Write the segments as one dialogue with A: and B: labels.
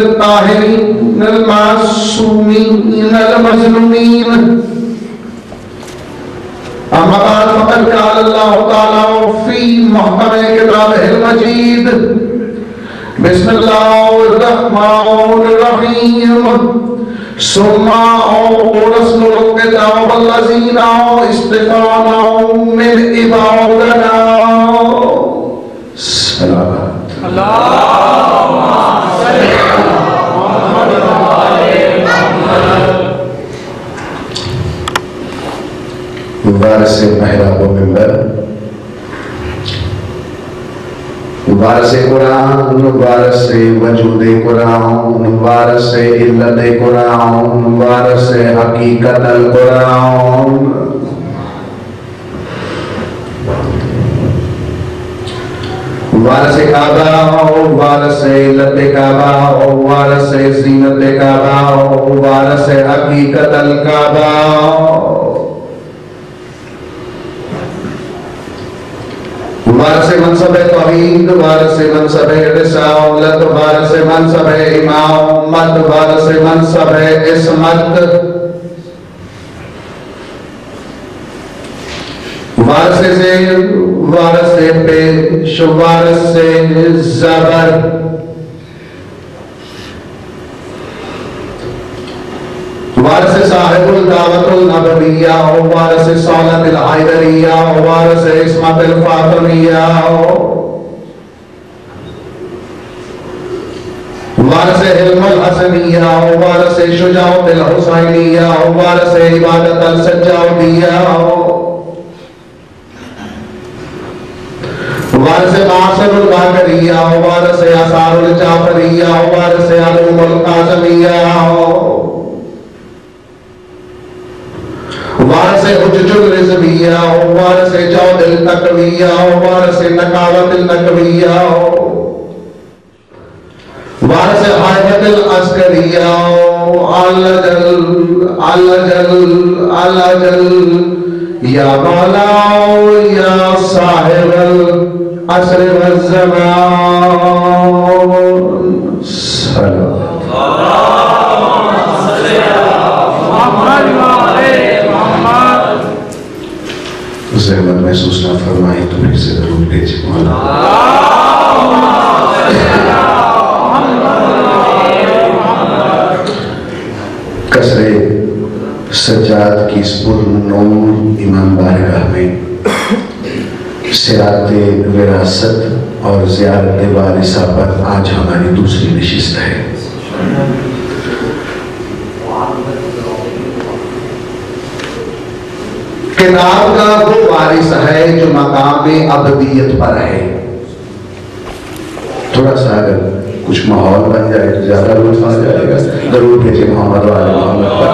A: الطاهرين المعصومين المظلومين. أما بعد فقد قال الله تعالى في محكم كتابه المجيد بسم الله الرحمن الرحيم ثم أورثنا الكتاب الذين اصطفينا من عبادنا. صلوات اللهم صل على محمد وآل محمد. وارث محراب و منبر، وارث قرآن، وارث وجود قرآن، وارث علت قرآن، وارث حقیقت القرآن. وارث کعبہ، وارث علت کعبہ، وارث زینت کعبہ، وارث حقیقت الکعبہ. وارث منصب توحید، وارث منصب رسالت، وارث منصب امامت، وارث منصب عصمت. وارث زیر، وارث پیش، وارث زبر. وارث صاحب الدعوت النبویہ، وارث صالت الحیدریہ، وارث عصمت الفاطمیہ. وارث علم الحسنیہ، وارث شجاعت الحسینیہ، وارث عبادت السجادیہ. وارث معاصر الباقریہ، وارث آثار الجعفریہ، وارث علوم القاسمیہ. وارث حجج الرزویہ، وارث جود التقویہ، وارث نقاوت النقویہ. وارث حیبت العسکریہ، علجل علجل علجل یا مولا یا صاحب العصر والزمان. صلوات زحمت محسوس نہ فرمائیں تو پھر سے ضرور بھیجیں مولا. قصر سجاد کی پر نور امام بارگاہ میں سیرات وراثت اور زیارت وارثہ پر آج ہماری دوسری نشست ہے. کتاب کا وہ وارث ہے جو مقام ابدیت پر ہے. تھوڑا سا اگر کچھ ماحول بن جائے تو زیادہ لطف آ جائے گا. ضرور بھیجے محمد و آل محمد پر.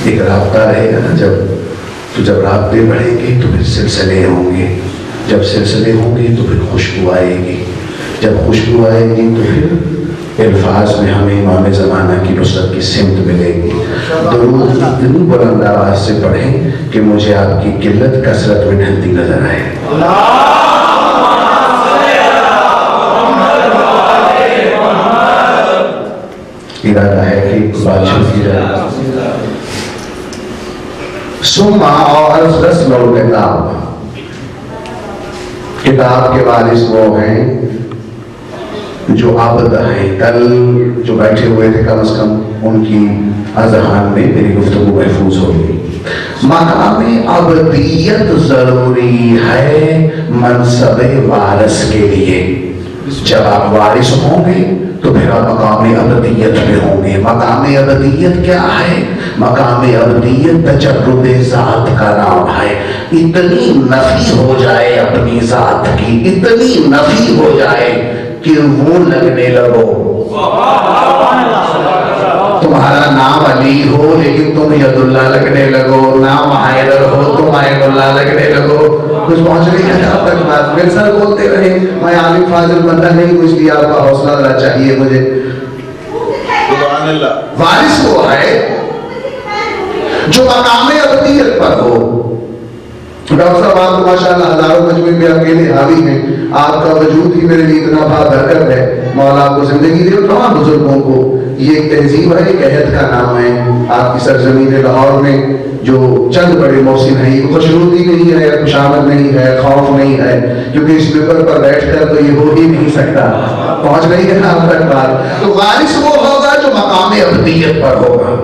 A: ایک رابطہ رہے گا نا جب رابطے بڑھیں گے تو پھر سلسلے ہوں گے. جب سلسلے ہوں گے تو پھر خوشبو آئے گی. جب خوشبو آئے گی تو پھر الفاظ میں ہمیں امام زمانہ کی نصرت کی سمت ملے گی. درود اتنی بلند آواز سے پڑھیں کہ مجھے آپ کی قلت کثرت میں ڈھلتی نظر آئے. ارادہ ہے کہ بادشاہ کی جائے. ثم اور رسم الکتاب، کتاب کے وارث وہ ہیں جو عابد ہیں. کل جو بیٹھے ہوئے تھے کم از کم ان کی اذہان میں میری گفتگو محفوظ ہوگی. مقام ابدیت ضروری ہے منصب وارث کے لیے. جب آپ وارث ہوں گے تو پھر آپ مقام ابدیت میں ہوں گے. مقام ابدیت کیا ہے؟ مقام ابدیت تجرد ذات کا نام ہے. اتنی نفی ہو جائے اپنی ذات کی، اتنی نفی ہو جائے کہ وہ لگنے لگو. تمہارا نام علی ہو لیکن تم ید اللہ لگنے لگو. نام حیدر ہو تم عین اللہ لگنے لگو. کچھ پہنچ نہیں ہے آپ تک بات. میرے ساتھ بولتے رہے میں عالم فاضل بندہ نہیں ہوں، اس لیے آپ کا حوصلہ ذرا چاہیے مجھے. وارث وہ ہے جو مقام ابدیت پر ہو. ڈاکٹر صاحب آپ تو ماشاءاللہ ہزاروں مجموعے میں اکیلے حاوی ہیں، آپ کا وجود ہی میرے لیے اتنا برکت ہے، مولا آپ کو زندگی دے اور تمام بزرگوں کو۔ یہ ایک تہذیب ہے، ایک عہد کا نام ہے آپ کی سرزمین لاہور میں جو چند بڑے محسن ہیں۔ یہ خوشنودی نہیں ہے، خوشامد نہیں ہے، خوف نہیں ہے، کیونکہ اس ممبر پر بیٹھ کر تو یہ ہو ہی نہیں سکتا۔ پہنچ رہی ہے نا آپ تک بات؟ تو وارث وہ ہوگا جو مقام ابدیت پر ہوگا۔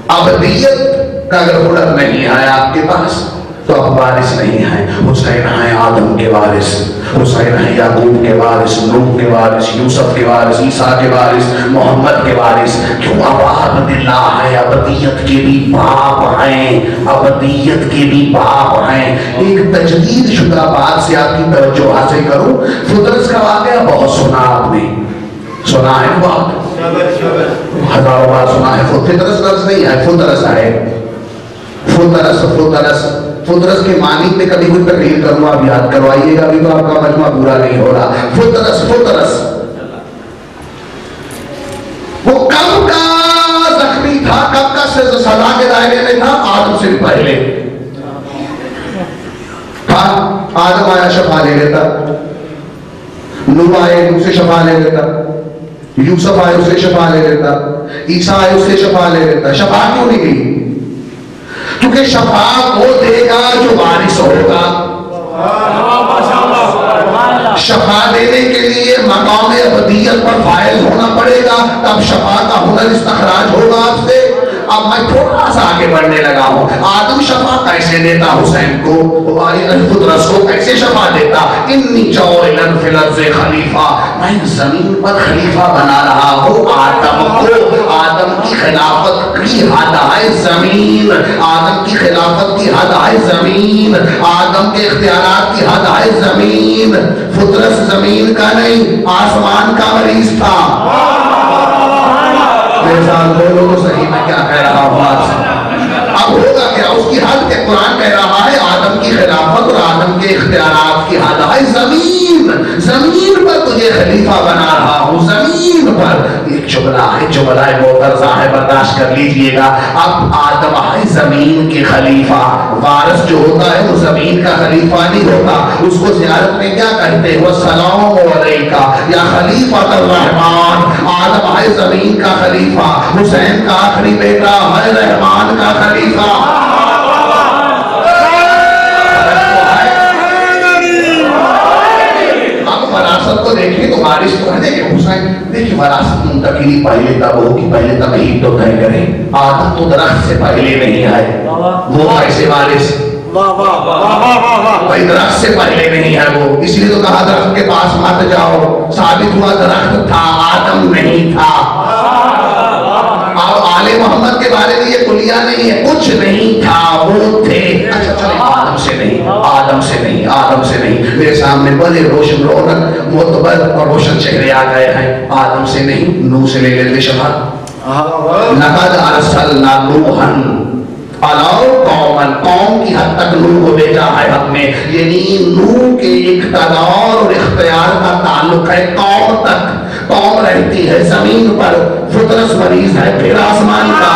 A: ابدیت کا اگر ہنر نہیں ہے آپ کے پاس تو آپ وارث نہیں ہیں۔ حسین ہیں آدم کے وارث، حسین ہیں یعقوب کے وارث، نوح کے وارث، یوسف کے وارث، عیسیٰ کے وارث، محمد کے وارث۔ کیوں؟ عباد اللہ ہے، ابدیت کے بھی باپ ہیں، ابدیت کے بھی باپ ہیں۔ ایک تجدید شدہ بات سے آپ کی توجہ حاصل کروں۔ فطرس کا واقعہ بہت سنا آپ نے، سنا ہے بہت، ہزاروں بار سنا ہے۔ فطرس لفظ نہیں ہے، فطرس ہے، فطرس فطرس فطرس کے معنی پہ کبھی کوئی تقریر کروں آپ یاد کروائیے گا، ابھی تو آپ کا مجمع پورا نہیں ہو رہا۔ فطرس فطرس وہ کب کا زخمی تھا، کب کا سزا کے دائرے میں تھا؟ آدم سے بھی پہلے تھا۔ آدم آیا شفا لے لیتا، نوح آئے ان سے شفا لے لیتا، یوسف آئے اسے شفا لے لیتا، عیسیٰ آئے اسے شفا لے لیتا۔ شفا کیوں نہیں گئی؟ کیونکہ شفا وہ دے گا جو وارث ہوگا۔ شفا دینے کے لیے مقام ابدیت پر فائز ہونا پڑے گا، تب شفا کا ہنر استخراج ہوگا آپ سے۔ اب میں تھوڑا سا آگے بڑھنے لگا ہوں۔ آدم شفا کیسے دیتا حسین کو، فطرس کو کیسے شفا دیتا؟ انی جاعل فی الارض خلیفہ، میں زمین پر خلیفہ بنا رہا ہوں آدم کو۔ آدم کی خلافت کی حد ہے زمین، آدم کی خلافت کی حد ہے زمین، آدم کے اختیارات کی حد ہے زمین۔ فطرس زمین کا نہیں، آسمان کا مریض تھا۔ میرے ساتھ بولو تو صحیح میں کیا کہہ رہا ہوں آج؟ اب ہوگا کیا؟ اس کی حد کے قرآن کہہ رہا ہے آدم کی خلافت اور آدم کے اختیارات کی حد ہے زمین، زمین پر تجھے خلیفہ بنا رہا ہوں، زمین پر۔ ایک جملہ ہے، جملہ معترضہ ہے، برداشت کر لیجئے گا۔ اب آدم ہے زمین کے خلیفہ، وارث جو ہوتا ہے وہ زمین کا خلیفہ نہیں ہوتا۔ اس کو زیارت میں کیا کہتے ہیں؟ وَالسَّلَامُ عَلَيْكَ یا خلیفۃ الرحمن۔ آدم ہے زمین کا خلیفہ، حسین کا آخری بیٹا ہے رحمان کا خلیفہ۔ اب وراثت کو دیکھیں تو وارث تو ہے، دیکھیں حسین، دیکھیں وراثت منتقلی پہلے تب ہوگی، پہلے تمہید تو طے کریں۔ آدم تو درخت سے پہلے نہیں ہے، وہ کیسے وارث؟ بھائی درخت سے پہلے نہیں ہے وہ، اس لیے تو کہا درخت کے پاس مت جاؤ۔ ثابت ہوا درخت تھا، آدم نہیں تھا۔ اور آل محمد کے بارے میں یہ کلیہ نہیں ہے، کچھ نہیں تھا، وہ تھے۔ اچھا چلیں، آدم سے نہیں، آدم سے نہیں، آدم سے نہیں۔ میرے سامنے بڑے روشن رونق معتبر اور روشن چہرے آ گئے ہیں۔ آدم سے نہیں، نوح سے لے لیتے شفا۔ لقد ارسلنا نوحا علی قوم، قوم کی حد تک نوح کو بھیجا ہے ہم نے، یعنی نوح کے اقتدار اور اختیار کا تعلق ہے قوم تک۔ قوم رہتی ہے زمین پر، فطرس مریض ہے پھر آسمان کا۔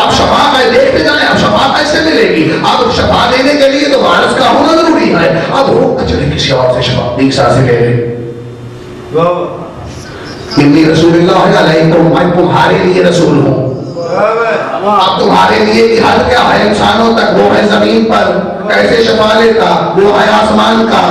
A: اب شفا کا دیکھتے جائیں، اب شفا کیسے ملے گی؟ اب شفا دینے کے لیے تو وارث کا ہونا ضروری ہے۔ اب ہو چلے کسی اور سے شفا، عیسیٰ سے لے لیں۔ انی رسول اللہ علیکم، میں تمہارے لیے رسول ہوں۔ اب تمہارے لیے کی حد کیا ہے؟ انسانوں تک، وہ ہے زمین پر، کیسے شفا لیتا؟ وہ ہے آسمان کا۔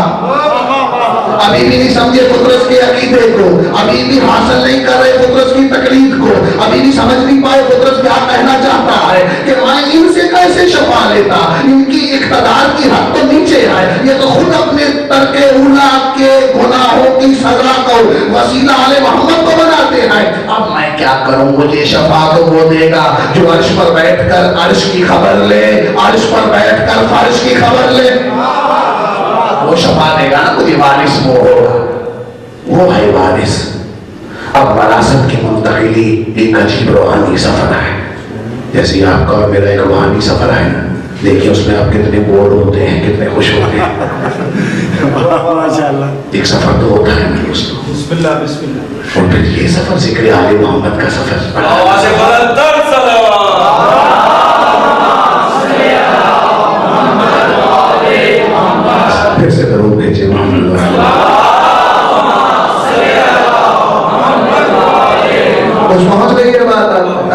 A: ابھی بھی نہیں سمجھے فطرس کے عقیدے کو، ابھی بھی حاصل نہیں کر رہے فطرس کی تقلید کو، ابھی بھی سمجھ نہیں پائے فطرس کیا کہنا چاہتا ہے کہ میں ان سے کیسے شفا لیتا؟ ان کی اقتدار کی حد تو نیچے ہے، یہ تو خود اپنے ترک اولا کے گناہوں کی سزا کو وسیلہ آل محمد کو بناتے ہیں۔ اب میں کیا کروں؟ مجھے شفا تو وہ دے گا جو عرش پر بیٹھ کر عرش کی خبر لے، عرش پر بیٹھ کر فرش کی خبر لے۔ وہ شفا دے گا نا، مجھے وارث وہ ہوگا، وہ ہے وارث۔ اب وراثت کی منتقلی ایک عجیب روحانی سفر ہے، جیسے آپ کا اور میرا ایک روحانی سفر ہے نا۔ دیکھیں اس میں آپ کتنے بور ہوتے ہیں، کتنے خوش ہوتے ہیں۔ ایک سفر تو ہوتا ہے میرے دوستوں، بسم اللہ بسم اللہ، اور پھر یہ سفر ذکر آل محمد کا سفر۔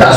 A: 10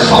A: 100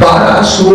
A: 1200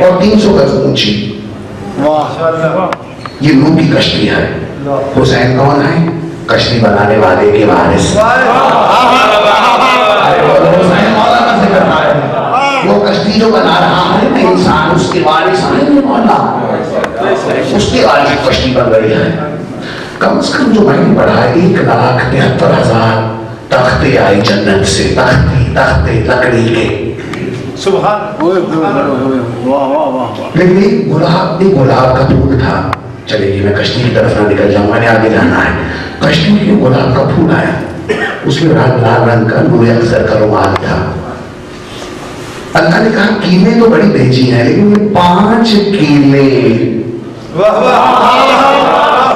A: اور 300 گز اونچی. یہ نوح کی کشتی ہے. حسین کون ہے؟ کشتی بنانے والے کے وارث. حسین مولا سے کرنا ہے. وہ کشتی جو بنا رہا ہے نا انسان, اس کے وارث ہیں مولا, اس کے وارث کشتی بن رہی ہے. کم از کم جو میں نے پڑھا ہے 1,73,000 تختے آئے جنت سے, تختے لکڑی کے. لیکن گلاب کا پھول تھا. چلے جی میں کشتی کی طرف نہ نکل جاؤں, میں نے آگے جانا ہے. کشتی میں گلاب کا پھول آیا, اس میں لال رنگ کا نور اخضر کا رومال تھا. اللہ نے کہا کیلیں تو بڑی بھیجی ہیں لیکن یہ 5 کیلیں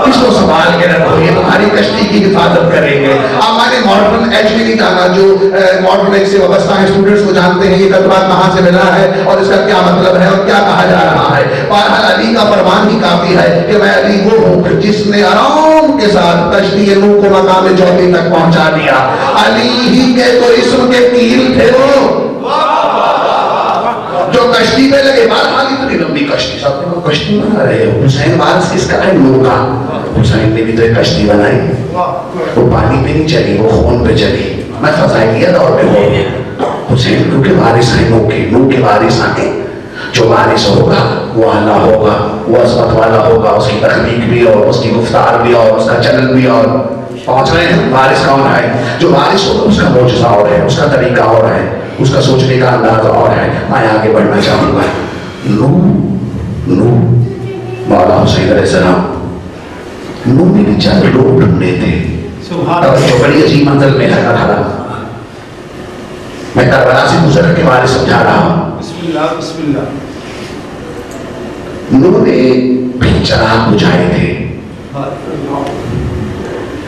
A: اس کو سنبھال کے رکھو, یہ تمہاری کشتی کی حفاظت کریں گے. ہمارے ماڈرن ایج میں نہیں جانا, جو ماڈرن ایج سے وابستہ ہیں اسٹوڈنٹس کو جانتے ہیں یہ کلمات کہاں سے ملا ہے اور اس کا کیا مطلب ہے اور کیا کہا جا رہا ہے. بہرحال علی کا فرمان ہی کافی ہے کہ میں علی وہ ہوں جس نے آرام کے ساتھ کشتی نوح کو مقام جوتی تک پہنچا دیا. علی ہی کے تو اسم کے کیل تھے وہ جو کشتی پہ لگے. بہرحال اتنی لمبی کشتی, سب کو کشتی بنا رہے ہو. حسین وارث کس کا ہے؟ نوح کا. حسین نے بھی تو ایک کشتی بنائی, وہ پانی پہ نہیں چلی, وہ خون پہ چلی. میں فضائلیہ دور میں ہوں. حسین کیونکہ وارث ہیں نوح کے وارث ہیں. جو وارث ہوگا وہ اعلیٰ ہوگا, وہ عظمت والا ہوگا, اس کی تخلیق بھی اور اس کی گفتار بھی اور اس کا چلن بھی. اور پہنچ رہے ہیں وارث کون ہے؟ جو وارث ہوگا اس کا معجزہ اور ہے, اس کا طریقہ اور ہے, اس کا سوچنے کا انداز اور ہے. میں آگے بڑھنا چاہوں گا. نوح مولا حسین علیہ السلام, نوح میں بھی چند لوگ ڈھونڈے تھے. جو بڑی عجیب منزل میں لگا تھا. میں کربلا سے گزر کے بارے سمجھا رہا ہوں. بسم اللہ. نوح نے بھی چراغ بجھائے تھے.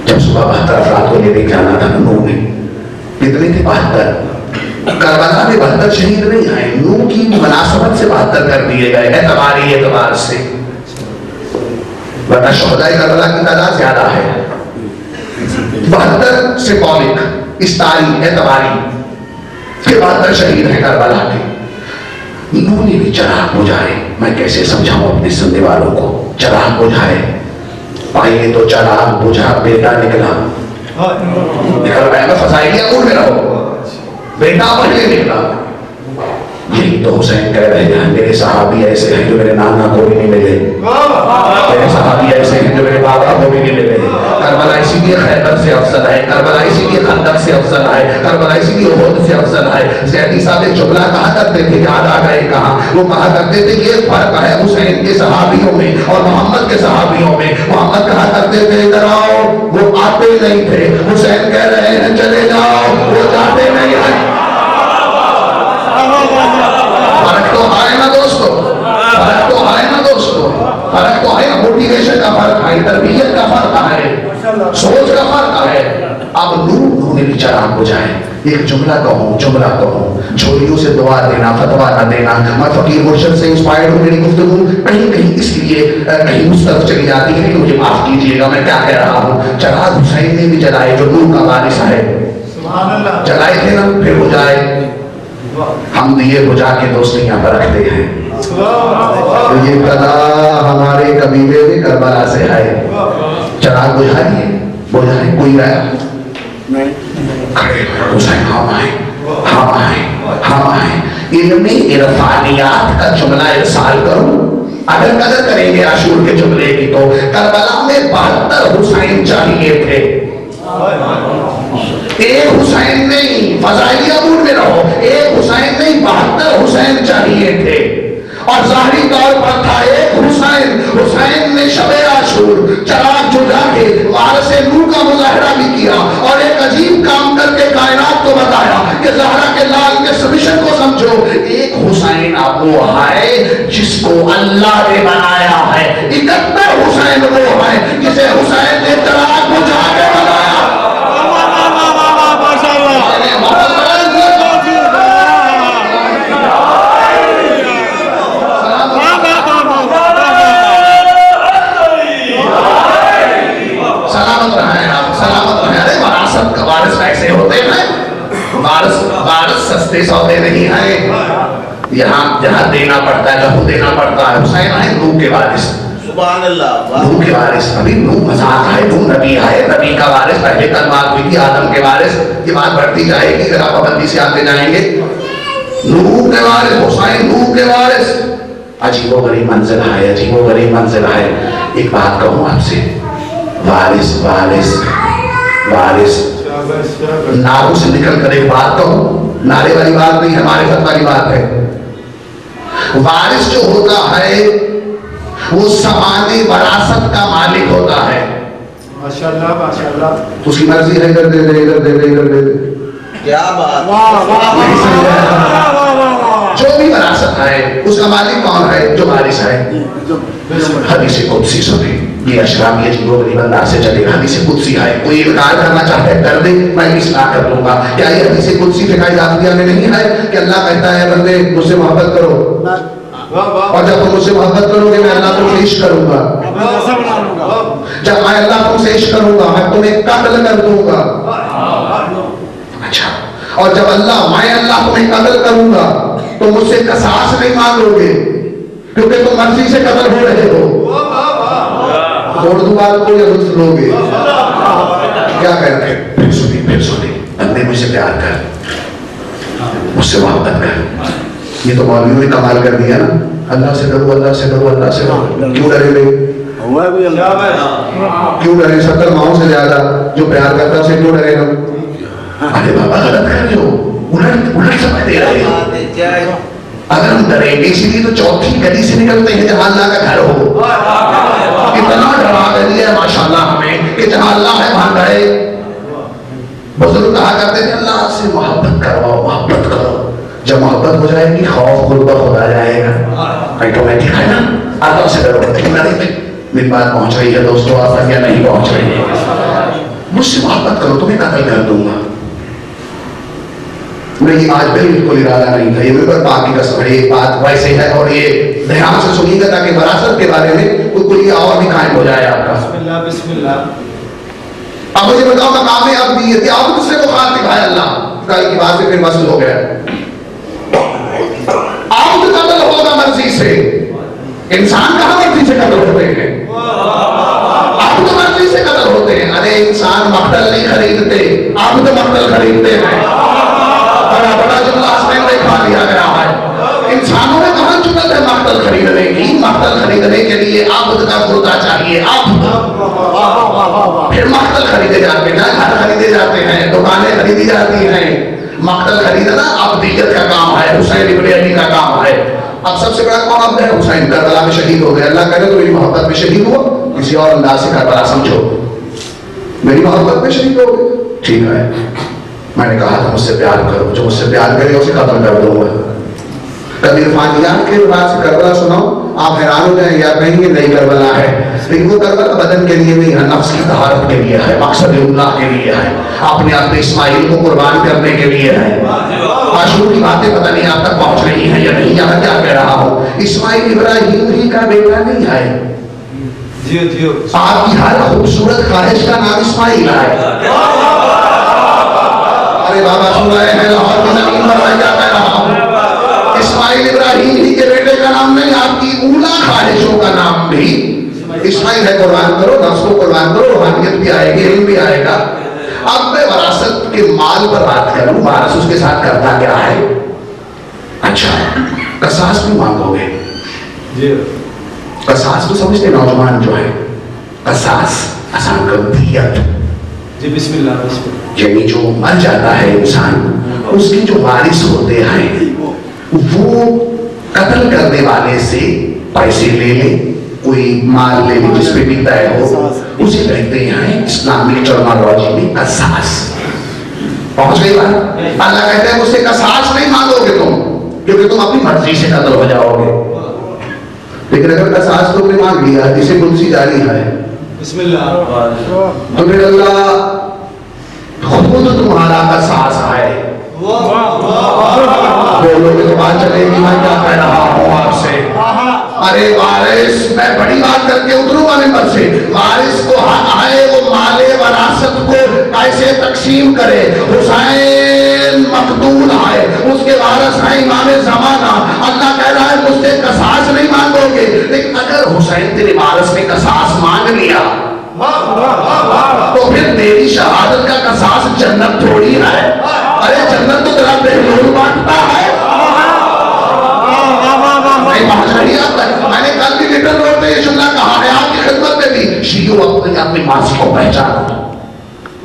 A: جب صبح 72 افراد کو لے کے جانا تھا نوح نے, کتنے تھے؟ 72. کربلا میں 72 شہید نہیں آئے, نوح کی مناسبت سے 72 کر دیے گئے اعتبار سے. ورنہ شہدائے کربلا کی تعداد زیادہ ہے. 72 سمبولک, استاری, اعتباری کہ 72 شہید ہیں کربلا کے. نوح نے بھی چراغ بجھائے. میں کیسے سمجھاؤں اپنے سننے والوں کو؟ چراغ بجھائے. پائیے تو چراغ بجھا بیٹا نکلا. نکل رہا ہے, میں فضائلیہ مول میں رہو, بیٹا پہلے نکلا. یہی تو حسین کہہ رہے ہیں میرے صحابی ایسے ہیں جو میرے نانا کو بھی نہیں ملے, میرے صحابی ایسے ہیں جو میرے بابا کو بھی نہیں ملے. کربلا اسی لیے خیبر سے افضل ہے, کربلا اسی لیے خندق سے افضل ہے, کربلا اسی لیے احد سے افضل ہے. زیدی صاحب ایک جملہ کہا کرتے تھے, یاد آ گئے کہاں, وہ کہا کرتے تھے یہ فرق ہے حسین کے صحابیوں میں اور محمد کے صحابیوں میں. محمد کہا کرتے تھے ادھر آؤ, وہ آتے نہیں تھے. حسین کہہ رہے ہیں چلے جاؤ, وہ جاتے نہیں ہیں. فرق تو ہے نا دوستو, فرق تو ہے نا دوستو, فرق تو ہے. موٹیویشن کا فرق ہے, تربیت کا فرق ہے, سوچ کا فرق ہے. اب نوح نے بھی چراغ بجھائے. ایک جملہ کہوں, چھوڑیوں سے دعا دینا, فتوا نہ دینا. میں فقیر مرشد سے انسپائرڈ ہوں. میری گفتگو کہیں اس لیے کہیں اس طرف چلی جاتی ہے کہ مجھے معاف کیجیے گا میں کیا کہہ رہا ہوں. چراغ حسین نے بھی جلائے جو نوح کا وارث ہے. جلائے تھے نا, پھر بجھائے. ہم دیے بجھا کے دوستیاں پر رکھتے ہیں. یہ قضا ہمارے قبیلے میں کربلا سے ہے. چراغ بجھائیے, بجھائے. کوئی رہا کھڑے حسین ہم آئے. علم عرفانیات کا جملہ ارسال کروں. اگر قدر کریں گے عاشور کے جملے کی تو کربلا میں 72 حسین چاہیے تھے. ایک حسین نہیں, فضائلیہ مول میں رہو, ایک حسین نہیں 72 حسین چاہیے تھے. اور ظاہری طور پر تھا ایک حسین. حسین نے شب عاشور چراغ جلا کے وارث نوح کا مظاہرہ بھی کیا اور ایک عجیب کام کر کے کائنات کو بتایا کہ زہرا کے لال کے سبشن کو سمجھو. ایک حسین اب وہ ہے جس کو اللہ نے بنایا ہے. 71 حسین وہ ہے جسے حسین نے چراغ بجھا کے بنایا. وارث سستے سودے نہیں ہیں. یہاں جہاں دینا پڑتا ہے، لہو دینا پڑتا ہے۔ حسین آئے نوح کے وارث،
B: سبحان اللہ،
A: نوح کے وارث، ابھی نوح مذاق ہے، نوح نبی ہے، نبی کا وارث، پہلے کلمات ہوئی تھی آدم کے وارث، یہ بات بڑھتی جائے گی، ذرا پابندی سے آتے جائیں گے۔ نوح کے وارث حسین، نوح کے وارث، عجیب و غریب منزل ہے، عجیب و غریب منزل ہے۔ ایک بات کہوں آپ سے، وارث وارث وارث، ناروں سے نکل کر ایک بات کہوں، نعرے والی بات نہیں ہے، معرفت والی بات ہے۔ وارث جو ہوتا ہے وہ سامان وراثت کا مالک ہوتا ہے۔
C: ماشاءاللہ ماشاءاللہ،
A: اس کی مرضی ہے، ادھر دے دے، ادھر دے دے، ادھر دے دے،
B: کیا بات،
A: جو بھی وراثت ہے اس کا مالک کون ہے؟ جو وارث ہے۔ حدیث قدسی سنیں، یہ اشراف یہ عجیب و غریب انداز سے چلے گا۔ حدیث قدسی ہے، کوئی انکار کرنا چاہتا ہے کر دے، میں اصلاح کر لوں گا۔ کیا یہ حدیث قدسی فقہ داخلیہ میں نہیں ہے کہ اللہ کہتا ہے بندے مجھ سے محبت کرو، اور جب تم مجھ سے محبت کرو گے میں اللہ تم سے عشق کروں گا، جب میں اللہ تم سے عشق کروں گا میں تمہیں قتل کر دوں گا۔ اچھا، اور جب میں اللہ تمہیں قتل کروں گا تو مجھ سے قصاص نہیں مانگو گے کیونکہ تم مرضی سے قتل ہو رہے ہو۔ اردو بات کو یا لطف لو گے؟ کیا کہتے ہیں؟ پھر سنی بندے مجھ سے پیار کر، مجھ سے محبت کر۔ یہ تو مولویوں نے کمال کر دیا نا، اللہ سے کرو، اللہ سے کرو، اللہ سے کرو۔ کیوں ڈرے بھائی؟ کیوں ڈرے؟ 70 ماؤں سے زیادہ جو پیار کرتا ہے اسے کیوں ڈرے گا؟ ارے بابا غلط کر رہے ہو، الٹ سمجھ دے رہے ہو۔ اگر ہم ڈریں گے اسی لیے تو چوتھی گلی سے نکلتے ہیں جہاں اللہ کا گھر ہو۔ اتنا ڈرا دیا ہے ماشاءاللہ ہمیں کہ جہاں اللہ ہے وہاں گئے۔ بزرگ کہا کرتے تھے اللہ سے محبت کرواؤ، محبت کرو، جب محبت ہو جائے گی خوف خود بخود آ جائے گا، آٹومیٹک ہے نا۔ اللہ سے ڈرو، میری بات پہنچ رہی ہے دوستو آپ تک یا نہیں پہنچ رہی ہے؟ مجھ سے محبت کرو، تمہیں قتل کر دوں گا۔ نہیں، آج بالکل ارادہ نہیں تھا، یہ بالکل پاکی کا سفر، ایک بات ویسے ہے اور یہ دھیان سے سنیے گا تاکہ وراثت کے بارے میں کوئی کلیہ اور بھی قائم ہو جائے آپ کا۔
C: بسم اللہ بسم اللہ۔
A: اب مجھے بتاؤ مقام ابدیت، آپ کس سے مخاطب ہے؟ اللہ کل کی بات سے پھر مسئلہ ہو گیا۔ آپ قتل ہوگا مرضی سے، انسان کہاں مرضی سے قتل ہوتے ہیں؟ آپ تو مرضی سے قتل ہوتے ہیں۔ ارے انسان مقتل نہیں خریدتے، آپ تو مقتل خریدتے ہیں۔ بڑا بڑا جملہ حسین نے کھا لیا گیا ہے۔ انسانوں نے کہاں جرت ہے مقتل خریدنے کی؟ مقتل خریدنے کے لیے عبد کا فرقہ چاہیے، عبد۔ پھر مقتل خریدے جاتے ہیں، گھر خریدے جاتے ہیں، دکانیں خریدی جاتی ہیں۔ مقتل خریدنا عبدیت کا کام ہے، حسین ابن علی کا کام ہے۔ اب سب سے بڑا کون عبد ہے؟ حسین کربلا میں شہید ہو گئے۔ اللہ کرے تو میری محبت میں شہید ہو، کسی اور انداز سے کربلا سمجھو، میری محبت میں شہید ہو گئے، ٹھیک ہے۔ میں نے کہا تھا مجھ سے پیار کرو، جو مجھ سے پیار کرے اسے قتل کر دوں گا۔ کبھی عرفانیات کے بعد سے کربلا سناؤ آپ حیران ہو جائیں، یا کہیں گے نئی کربلا ہے، لیکن وہ کربلا بدن کے لیے نہیں ہے، نفس کی طہارت کے لیے ہے، مقصد اللہ کے لیے ہے، اپنے اسماعیل کو قربان کرنے کے لیے ہے۔ عاشور کی باتیں پتہ نہیں آپ تک پہنچ رہی ہیں یا نہیں، یہاں کیا کہہ رہا ہوں؟ اسماعیل ابراہیم ہی کا بیٹا نہیں ہے، آپ کی ہر خوبصورت خواہش کا نام اسماعیل ہے۔ ارے بابا سن رہے ہیں؟ لاہور کی زمین پر میں کیا کہہ رہا ہوں؟ اسماعیل ابراہیم ہی کے بیٹے کا نام نہیں، آپ کی اولا خواہشوں کا نام بھی اسماعیل ہے۔ قربان کرو، نفس کو قربان کرو، روحانیت بھی آئے گی، علم بھی آئے گا۔ اب میں وراثت کے مال پر بات کروں، وارث اس کے ساتھ کرتا کیا ہے؟ اچھا، قصاص بھی مانگو گے؟ قصاص تو سمجھتے نوجوان جو ہے، قصاص آسان کر دیت،
C: جی بسم اللہ بسم اللہ،
A: یعنی جو مر جاتا ہے انسان، اس کی جو وارث ہوتے ہیں وہ قتل کرنے والے سے پیسے لے لیں، کوئی مال لے لیں جس پہ بھی طے ہو، اسے کہتے ہیں اسلامک ٹرمالوجی میں قصاص۔ پہنچ گئی بات؟ اللہ کہتا ہے مجھ سے قصاص نہیں مانگو گے تم، کیونکہ تم اپنی مرضی سے قتل ہو جاؤ گے۔ لیکن اگر قصاص تم نے مانگ لیا، جسے قدسی جاری ہے،
C: بسم اللہ،
A: تو پھر اللہ خود تمہارا قصاص ہے۔ بولو کہ تو بات چلے گی، میں کیا کہہ رہا ہوں آپ سے؟ ارے وارث، میں بڑی بات کر کے اتروں گا ممبر سے، وارث کو حق ہے وہ مال وراثت کو کیسے تقسیم کرے۔ حسین مقتول ہے، اس کے وارث ہیں امام زمانہ. اللہ کہہ رہا ہے مجھ سے قصاص نہیں مانگو گے. لیکن اگر حسین تیرے وارث نے قصاص مانگ لیا تو پھر میری شہادت کا قصاص جنت تھوڑی ہے. ارے جنت تو تیرا بہلول بانٹتا ہے. میں نے کل بھی لٹل روڈ پہ یسوع اللہ کہا ہے آپ کی خدمت میں بھی شیعوں اپنی ماضی کو پہچانو.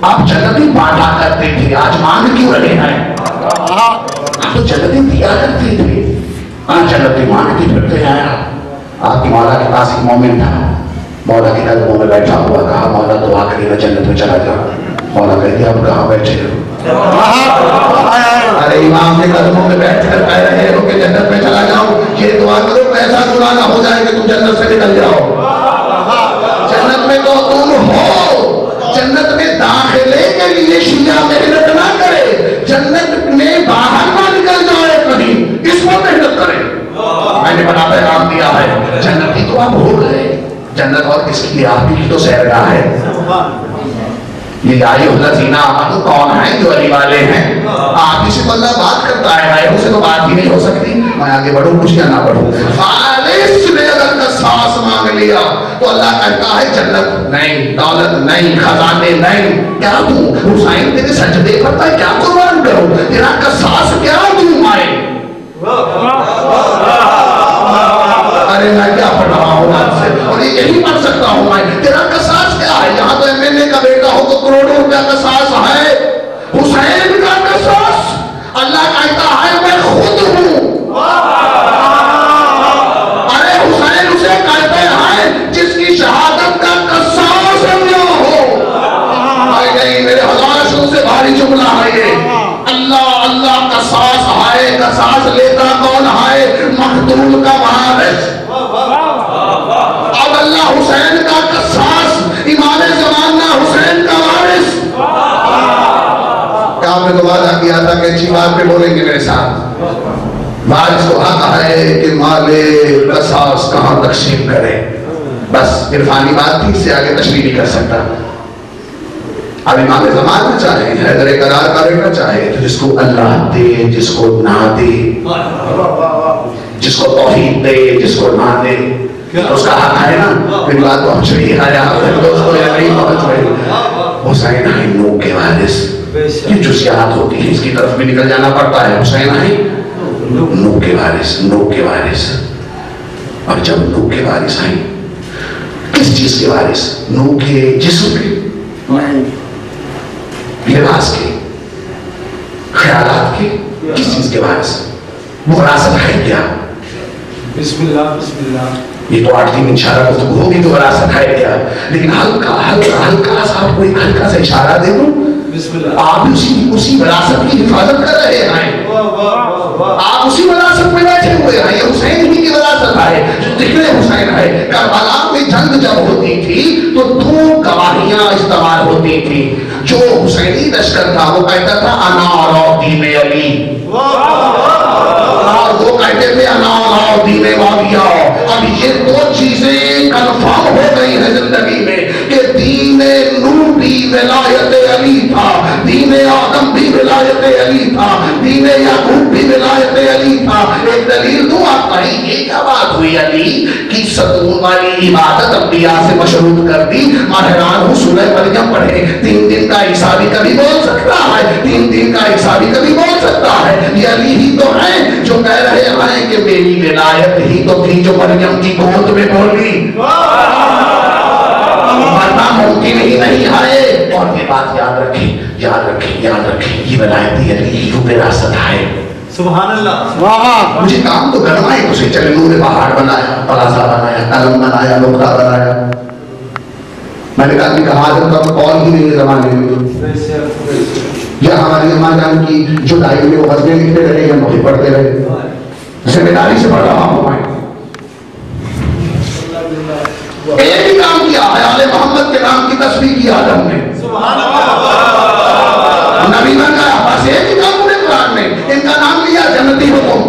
A: آپ جنتی بانٹا کرتے تھے، آج مانگ کیوں رہے ہیں؟ آپ تو جنتی دیا کرتے تھے، آج جنتی مانگتی پھرتے ہیں. آپ کی مولا کے پاس ایک مومن تھا، مولا کے قدموں میں بیٹھا ہوا، کہا مولا دعا کریے میں جنت میں چلا جاؤں. مولا کہتے آپ کہاں بیٹھے ہو؟ ارے امام کے قدموں میں بیٹھ کر کہہ رہے ہو کہ جنت میں چلا جاؤں. یہ دعا کرو ایسا گناہ نہ ہو جائے کہ تم جنت سے نکل جاؤ. جنت میں تو تم ہو، جنت میں داخلے کے لیے شیعہ محنت نہ کرے، جنت میں باہر نہ نکل جائے کہیں، اس پر محنت کرے. میں نے بڑا پیغام دیا ہے، جنتی تو آپ ہو گئے، جنت اور کس کی؟ آپ ہی کی تو سیرگاہ ہے. یہ آئی الذین آمنوا کون ہیں؟ جو علی والے ہیں. آپ ہی سے اللہ بات کرتا ہے، اسے تو بات ہی نہیں ہو سکتی. میں آگے بڑھوں کچھ یا نہ بڑھوں؟ خالص نے اگر قصاص مانگ لیا تو اللہ کہتا ہے جنت نہیں، دولت نہیں، خزانے نہیں. کیا دوں؟ حسین تیرے سجدے کرتا ہے، کیا قربان کروں؟ تیرا قصاص کیا دوں میں؟ ارے میں کیا پڑھ رہا ہوں آپ سے، اور یہی پڑھ سکتا ہوں میں. تیرا قصاص کیا ہے؟ یہاں تو MLA کا بیٹا ہو تو کروڑوں روپیہ قصاص ہے. حسین کا قصاص اللہ کہتا ہے میں خود ہوں. ارے حسین اسے کہتے ہیں جس کی شہادت کا قصاص نہ ہو. نہیں میرے ہزار شروع سے بھاری جملہ ہے یہ. اللہ اللہ قصاص ہے، قصاص لیتا کون ہے؟ مقتول کا وارث. اب اللہ حسین کا قصاص، امام زمانہ حسین کا وارث. کیا آپ نے تو وعدہ کیا تھا کہ اچھی بات پہ بولیں گے میرے ساتھ؟ وارث کو حق ہے کہ مال قصاص کہاں تقسیم کرے. بس عرفانی بات تھی، اس سے آگے تشریح نہیں کر سکتا. اب امام زمانہ چاہے، حیدر قرار کا بیٹا چاہے، تو جس کو اللہ دے، جس کو نہ دے، جس کو توحید دے، جس کو نہ دے، اس کا حق ہے نا. پھر بات پہنچ رہی ہے یہاں پر دوستو یا نہیں پہنچ رہی؟ حسین ہے نو کے وارث. یہ جزیات ہوتی ہیں، اس کی طرف بھی نکل جانا پڑتا ہے. حسین ہے نو کے وارث، نو کے وارث. اور جب نو کے وارث ہیں، کس چیز کے وارث؟ نو کے جسم کے، لباس کے، خیالات کے، کس چیز کے وارث؟ وہ وراثت ہے کیا؟
C: بسم اللہ بسم اللہ.
A: یہ تو 8 دن انشاءاللہ گفتگو ہوگی تو وراثت ہے کیا. لیکن ہلکا ہلکا ہلکا سا آپ کو ایک ہلکا سا اشارہ دے دوں.
C: بسم اللہ.
A: آپ اسی وراثت کی حفاظت کر رہے ہیں. آپ اسی وراثت میں بیٹھے ہوئے ہیں. یہ حسین ہی کی وراثت ہے جو ذکر حسین ہے. کربلا میں جنگ جب ہوتی تھی تو 2 گواہیاں استعمال ہوتی تھی. جو حسینی لشکر تھا وہ کہتا تھا انا اور دین علی، اور وہ کہتے تھے انا اور دین معاویہ. اب یہ 2 چیزیں کنفرم ہو گئی ہیں زندگی میں کہ دین نور بھی ولایت علی تھا، دین آدم بھی ولایت علی تھا، دین یعقوب بھی ولایت علی تھا. ایک دلیل دوں آپ کا ہی. یہ کیا بات ہوئی؟ علی کی ستون والی عبادت انبیاء سے مشروط کر دی. ماہران ہوں سورہ مریم پڑھے. 3 دن کا عیسیٰ بھی کبھی بول سکتا ہے، 3 دن کا عیسیٰ بھی کبھی بول سکتا ہے. یہ علی ہی تو ہیں جو کہہ رہے ہیں کہ میری ولایت ہی تو تھی جو مریم کی گود میں بولی، ورنہ ممکن ہی نہیں ہے. اور یہ بات یاد رکھیں، یاد رکھیں، یاد رکھیں. یہ ولایت علی ہی وراثت ہے.
C: سبحان اللہ.
A: مجھے کام تو کرنا ہے. اسے چلے نور پہاڑ بنایا، پلازا بنایا، قلم بنایا، نقطہ بنایا. میں نے کہا کہ حاضر کا قول ہی نہیں زمانے میں. یا ہماری اماں جان کی جو ڈائری میں وہ غزلیں لکھتے رہے یا وہی پڑھتے رہے. ذمہ داری سے پڑھ رہا ہوں میں. ایک ہی کام کیا ہے، آل محمد کے نام کی تسبیح کی آدم نے. نبی بن گیا، بس ایک ہی کام پورے قرآن میں. ان کا نام لیا جنتی ہو تم.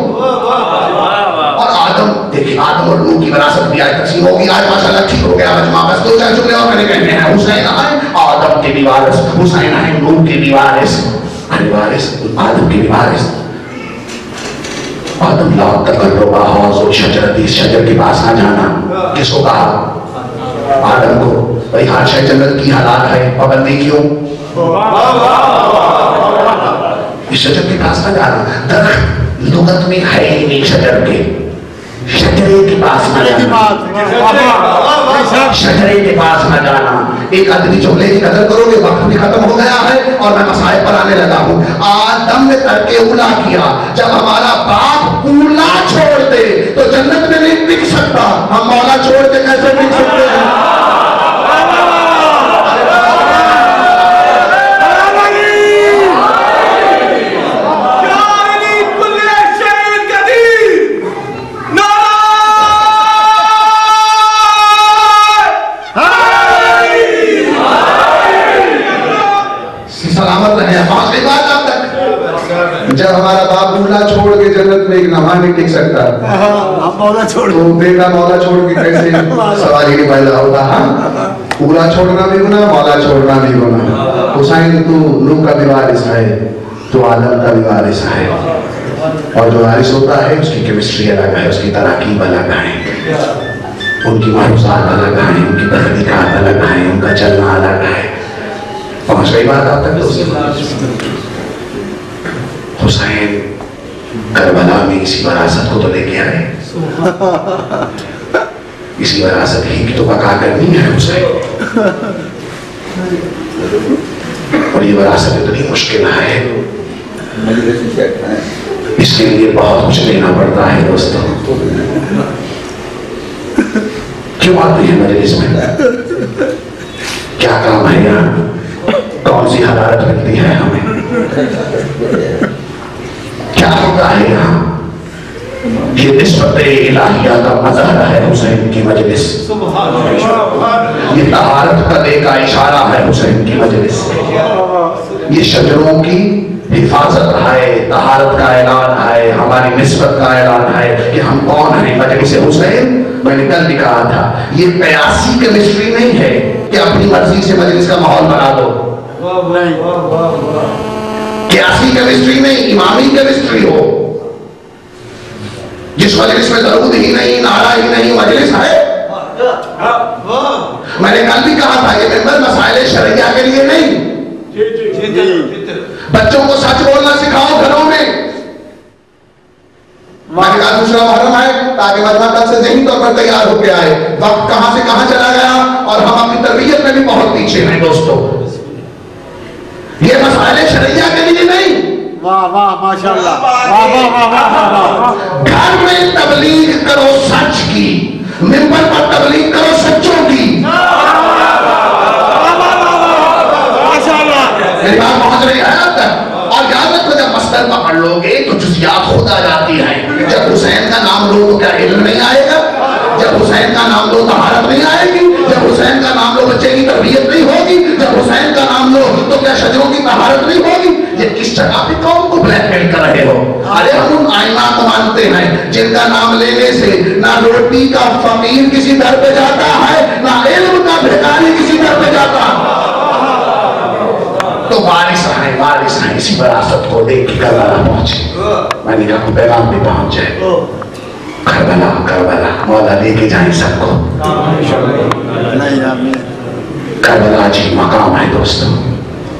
A: اور آدم، دیکھیں آدم اور نوح کی وراثت بھی آج تقسیم ہوگی. آج ماشاءاللہ ٹھیک ہو گیا مجمع. بس 2-4 جملے اور میں نے کہنے ہیں. حسین آئے، آدم آدم کے بھی وارث، حسین ہیں نوح کے بھی وارث. ارے وارث آدم کے بھی وارث. آدم لا تقربا حوض شجرت، اس شجر کے پاس نہ جانا. کس کو کہا؟ آدم کو. بھائی ہر شے جنت کی حلال ہے، پابندی کیوں؟ اس شجر کے پاس نہ جانا. درخت لغت میں ہے ہی نہیں شجر کے، شجرے کے پاس نہ جانا، شجرے کے پاس نہ جانا. ایک ادبی جملے کی قدر کرو گے، وقت بھی ختم ہو گیا ہے اور میں مسائل پر آنے لگا ہوں. آدم نے ترک اولا کیا. جب ہمارا باپ اولا چھوڑ دے تو جنت میں نہیں ٹک سکتا. ہم مولا چھوڑ کے کیسے ٹک سکتے ہیں؟ جب ہمارا باپ مولا چھوڑ کے جنت میں ایک نماز نہیں ٹک سکتا تو بیٹا مولا چھوڑ کے کیسے؟ سوال ہی نہیں پیدا ہوتا. ہاں مولا چھوڑنا بھی گناہ، مولا چھوڑنا بھی گناہ. حسین تو نوح کا بھی وارث ہے، تو آدم کا بھی وارث ہے. اور جو وارث ہوتا ہے اس کی کیمسٹری الگ ہے، اس کی تراکیب الگ ہے، ان کی معروضات الگ ہیں، ان کی تحقیقات الگ ہیں، ان کا چلنا الگ ہے. پہنچ گئی بات آپ تک؟ حسین کربلا میں اسی وراثت کو تو لے کے آئے، اسی وراثت ہی کی تو بقا کرنی ہے حسین. اور یہ وراثت اتنی مشکل ہے، اس کے لیے بہت کچھ لینا پڑتا ہے دوستوں. کیوں آتے ہیں مجلس میں؟ کیا کام ہے یہاں؟ کون سی حرارت ملتی ہے ہمیں؟ کیا ہوتا ہے یہاں؟ یہ نسبت الہیہ کا مظہر ہے حسین کی مجلس. یہ طہارت کرنے کا اشارہ ہے حسین کی مجلس. یہ شجروں کی حفاظت ہے، طہارت کا اعلان ہے، ہماری نسبت کا اعلان ہے کہ ہم کون ہیں. مجلس حسین میں نے کل بھی کہا تھا، یہ قیاسی کیمسٹری نہیں ہے کہ اپنی مرضی سے مجلس کا ماحول بنا دو. قیاسی کیمسٹری نہیں، امامی کیمسٹری ہو. جس مجلس میں درود ہی نہیں، نعرہ ہی نہیں، مجلس ہے. میں نے کل بھی کہا تھا یہ ممبر مسائل شرعیہ کے لیے نہیں. بچوں کو سچ بولنا سکھاؤ گھروں میں. میں نے کہا دوسرا محرم ہے تاکہ مجمع تک سے ذہنی طور پر تیار ہو کے آئے. وقت کہاں سے کہاں چلا گیا اور ہم اپنی تربیت میں بھی بہت پیچھے ہیں دوستوں. یہ مسائل شرعیہ کے لیے نہیں.
C: واہ واہ ماشاءاللہ، واہ واہ واہ واہ.
A: گھر میں تبلیغ کرو سچ کی، ممبر پر تبلیغ کرو سچوں کی. میری بات پہنچ رہی ہے اب تک؟ اور یاد رکھو جب مسئلہ پکڑ لو گے تو جزیات خود آ جاتی ہیں. جب حسین کا نام لو تو کیا علم نہیں آئے گا؟ جب حسین کا نام لو طہارت نہیں آئے گی؟ جب حسین کا نام لو بچے کی تربیت نہیں ہوگی؟ جب حسین کا نام لو تو کیا شجروں کی طہارت نہیں ہوگی؟ یہ کس جگہ پہ قوم کو بلیک میل کر رہے ہو؟ ارے ہم ان آئمہ کو مانتے ہیں جن کا نام لینے سے نہ روٹی کا فقیر کسی در پہ جاتا ہے، نہ علم کا بھیکاری کسی در پہ جاتا ہے. تو وارث ہیں اسی وراثت کو دیکھ کے کربلا پہنچے. میں نے کہا پیغام بھی پہنچ جائے. کربلا مولا لے کے جائیں سب کو. کربلا عجیب مقام ہے دوستوں.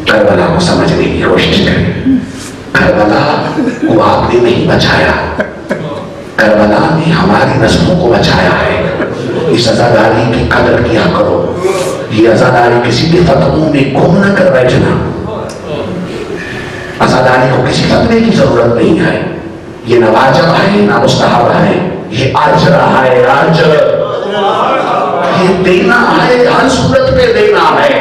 A: کربلا کو سمجھنے کی کوشش کریں. کربلا کو آپ نے نہیں بچایا، کربلا نے ہماری نسلوں کو بچایا ہے. اس عزاداری کی قدر کیا کرو. یہ عزاداری کسی کے فتووں میں گم نہ کر بیٹھنا. عزاداری کو کسی فتوے کی ضرورت نہیں ہے. یہ نہ واجب ہے نہ مستحب ہے، یہ اجر ہے. اجر یہ دینا ہے، ہر صورت پہ دینا ہے.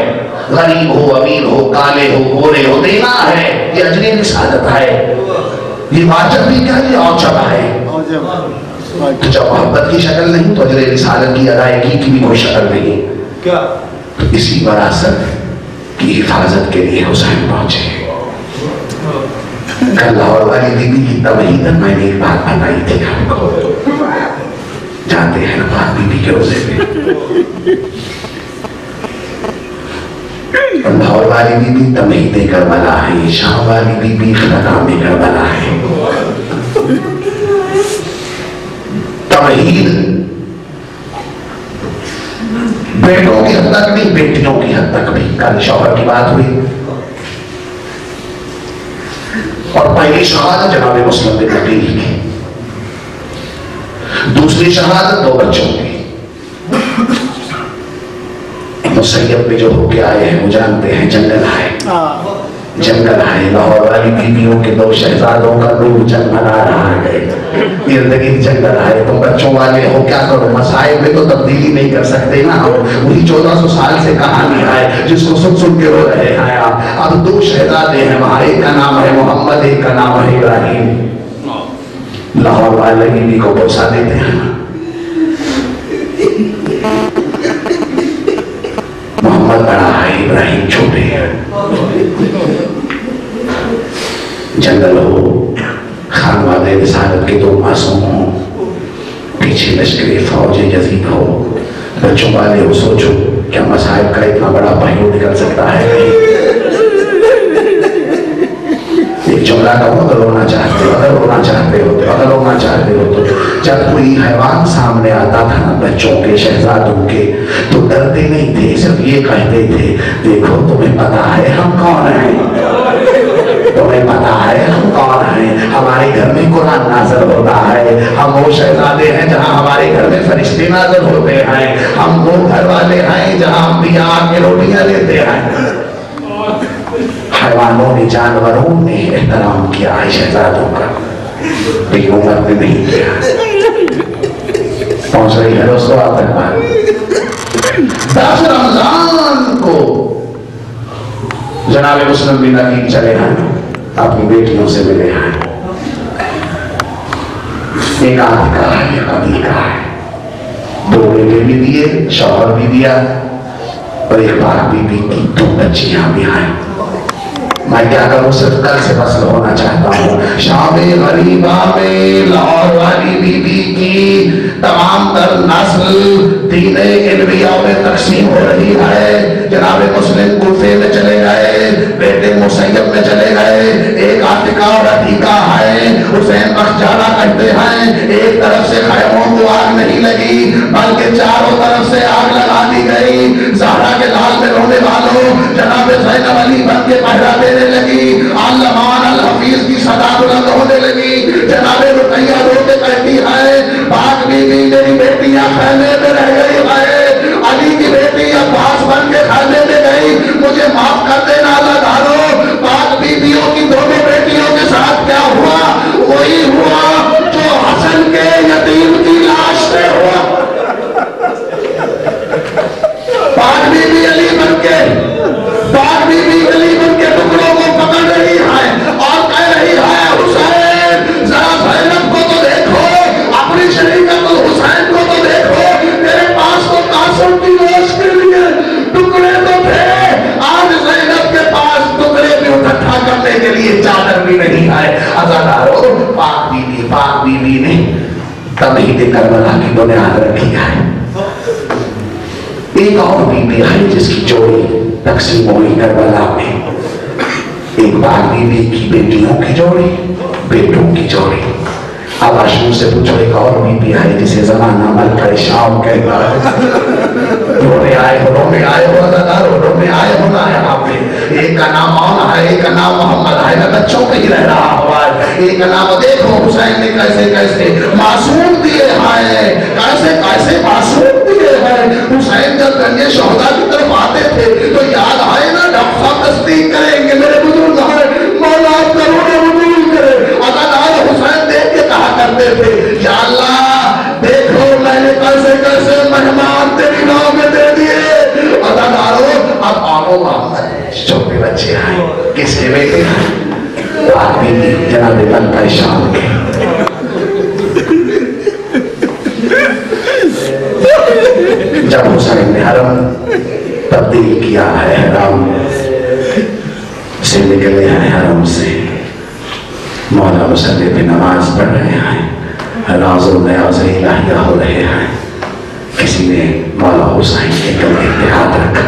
A: غریب ہو، امیر ہو، کالے ہو، گورے ہو، دینا ہے. یہ اجر رسالت ہے. یہ واجب بھی کیا، یہ اوجب ہے. تو جب محبت کی شکل نہیں تو اجر رسالت کی ادائیگی کی بھی کوئی شکل نہیں. تو اسی وراثت کی حفاظت کے لیے حسین پہنچے. کل لاہور والی بی بی کی تمہید میں نے ایک بات بتائی تھی آپ کو. جانتے ہیں نا پاک بی بی کے روزے میں لاہور والی بی بی تمہید کربلا ہے، شام والی بی بی خرام کربلا ہے۔ تمہید بیٹوں کی حد تک نہیں، بیٹیوں کی حد تک بھی۔ کل شوہر کی بات ہوئی اور پہلی شہادت جناب مسلم بن عقیل کی، دوسری شہادت 2 بچوں کی۔ مسیب میں جو ہو کے آئے ہیں وہ جانتے ہیں جنگل ہے، جنگل ہے۔ لاہور والی بیویوں کے 2 شہزادوں کا نور جنگلا رہا ہے، ارد گرد جنگل ہے۔ تم بچوں والے ہو کیا کرو، مصائب میں تو تبدیلی نہیں کر سکتے نا۔ وہی 1400 سال سے کہانی ہے جس کو سن سن کے رو رہے ہیں آپ۔ اب 2 شہزادے ہیں وہاں، ایک کا نام ہے محمد، ایک کا نام ہے ابراہیم۔ لاہور والے بیوی کو بوسہ دیتے ہیں، محمد بڑا ہے، ابراہیم چھوٹے ہیں۔ جنگل ہو، خانواد رسالت کے 2 معصوم ہوں، پیچھے لشکر فوج یزید ہو، بچوں والے ہو، سوچو کیا مصائب کا اتنا بڑا پہلو نکل سکتا ہے؟ ایک جملہ کہوں، اگر رونا چاہتے ہو، اگر رونا چاہتے ہو، اگر رونا چاہتے ہو تو جب کوئی حیوان سامنے آتا تھا نا بچوں کے، شہزادوں کے، تو ڈرتے نہیں تھے، صرف یہ کہتے تھے دیکھو تمہیں پتا ہے ہم کون ہیں، تمہیں پتا ہے ہم کون ہیں، ہمارے گھر میں قرآن نازل ہوتا ہے، ہم وہ شہزادے ہیں جہاں ہمارے گھر میں فرشتے نازل ہوتے ہیں، ہم وہ گھر والے ہیں جہاں انبیاء کے روٹیاں لیتے ہیں۔ حیوانوں نے، جانوروں نے احترام کیا ہے شہزادوں کا، لیکن عمر نے نہیں کیا۔ پہنچ رہی ہے دوستو آپ تک بات۔ 10 رمضان کو جناب مسلم بن عقیل چلے ہیں، اپنی بیٹیوں سے ملے ہیں۔ ایک عاتقہ ہے، ایک عبیقہ ہے، 2 بیٹے بھی دیے، شوہر بھی دیا، اور ایک بار بی بی کی 2 بچیاں بھی ہیں۔ میں کیا کروں، صرف کل سے فصل ہونا چاہتا ہوں۔ شام غریبہ میں لاہور والی بی بی کی تمام تر نسل دین علویہ میں تقسیم ہو رہی ہے۔ جناب مسلم کوفے میں چلے گئے، بیٹے مسیب میں چلے گئے، ایک عاتقہ اور عتیقہ ہے، حسین بخجالہ کہتے ہیں۔ ایک طرف سے خیموں کو آگ نہیں لگی بلکہ چاروں طرف سے آگ لگا دی گئی۔ زہرا کے لال میں رونے والوں جناب زینب علی بن کے پہرا دینے لگی، علمان الحفیظ کی صدا بلند ہونے لگی۔ جناب رقیہ رو کے کہتی ہے پاک بی بی میری بیٹیاں خیمے میں رہ گئی ہے، علی کی بیٹی عباس بن کے خیمے میں گئی، مجھے معاف کر دینا اللہ تعالیٰ۔ پاک بیویوں کی 2 بیٹیوں کے ساتھ کیا ہوا، وہی ہوا جو حسن کے یتیم کی لاش سے ہوا۔ پاک بی بی علی بن کے، پاک بی بی علی بن کے ٹکڑوں کو پکڑ رہی ہے اور کہہ رہی ہے حسین ذرا زینب کو تو دیکھو، اپنی شریکت حسین کو تو دیکھو، میرے پاس تو قاسم کی لاش کے لیے ٹکڑے تو تھے، آج زینب کے پاس ٹکڑے بھی اکٹھا کرنے کے لیے چادر بھی نہیں ہے۔ عزادارو، پاک بی بی نے تمہید کربلا کی بنیاد رکھی ہے۔ ایک اور بی بی ہے جس کی جوڑی تقسیم ہوئی کربلا میں، ایک پاک بی بی کی بیٹیوں کی جوڑی، بیٹوں کی جوڑی۔ اب عاشقوں سے پوچھو ایک اور بی بی ہے جسے زمانہ ملکہ شام کہتا ہے۔ رونے آئے ہو عزادارو، رونے آئے ہو نا یہاں پہ۔ ایک کا نام مونا ہے، ایک کا نام محمد ہے، میں بچوں پہ ہی رہ رہا ہوا ہے۔ ایک کا نام دیکھو حسین نے کیسے کیسے معصوم دیے ہیں، کیسے کیسے معصوم دیے ہیں۔ حسین جب گنج شہداء کی طرف آتے تھے تو یاد آئے نا ڈاکٹر صاحب تصدیق کریں گے میرے بزرگ ہیں، مولا آپ کروڑے وجود کرے۔ عزادار حسین دیکھ کے کہا کرتے تھے یا اللہ دیکھو میں نے کیسے کیسے مہمان تیری نام میں دے دیے۔ عزادارو اب آمو محمد چھوٹے بچے ہیں، کس کے بیٹے ہیں؟ پاک بی بی جناب ملکہ شام کے۔ جب حسین نے حرم تبدیل کیا ہے، حرم سے نکلے ہیں، حرم سے مولا مصلی پہ نماز پڑھ رہے ہیں، راز و نیاز الہیہ ہو رہے ہیں، کسی نے مولا حسین کے گلے پہ ہاتھ رکھا،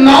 A: 9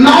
A: 9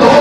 A: 2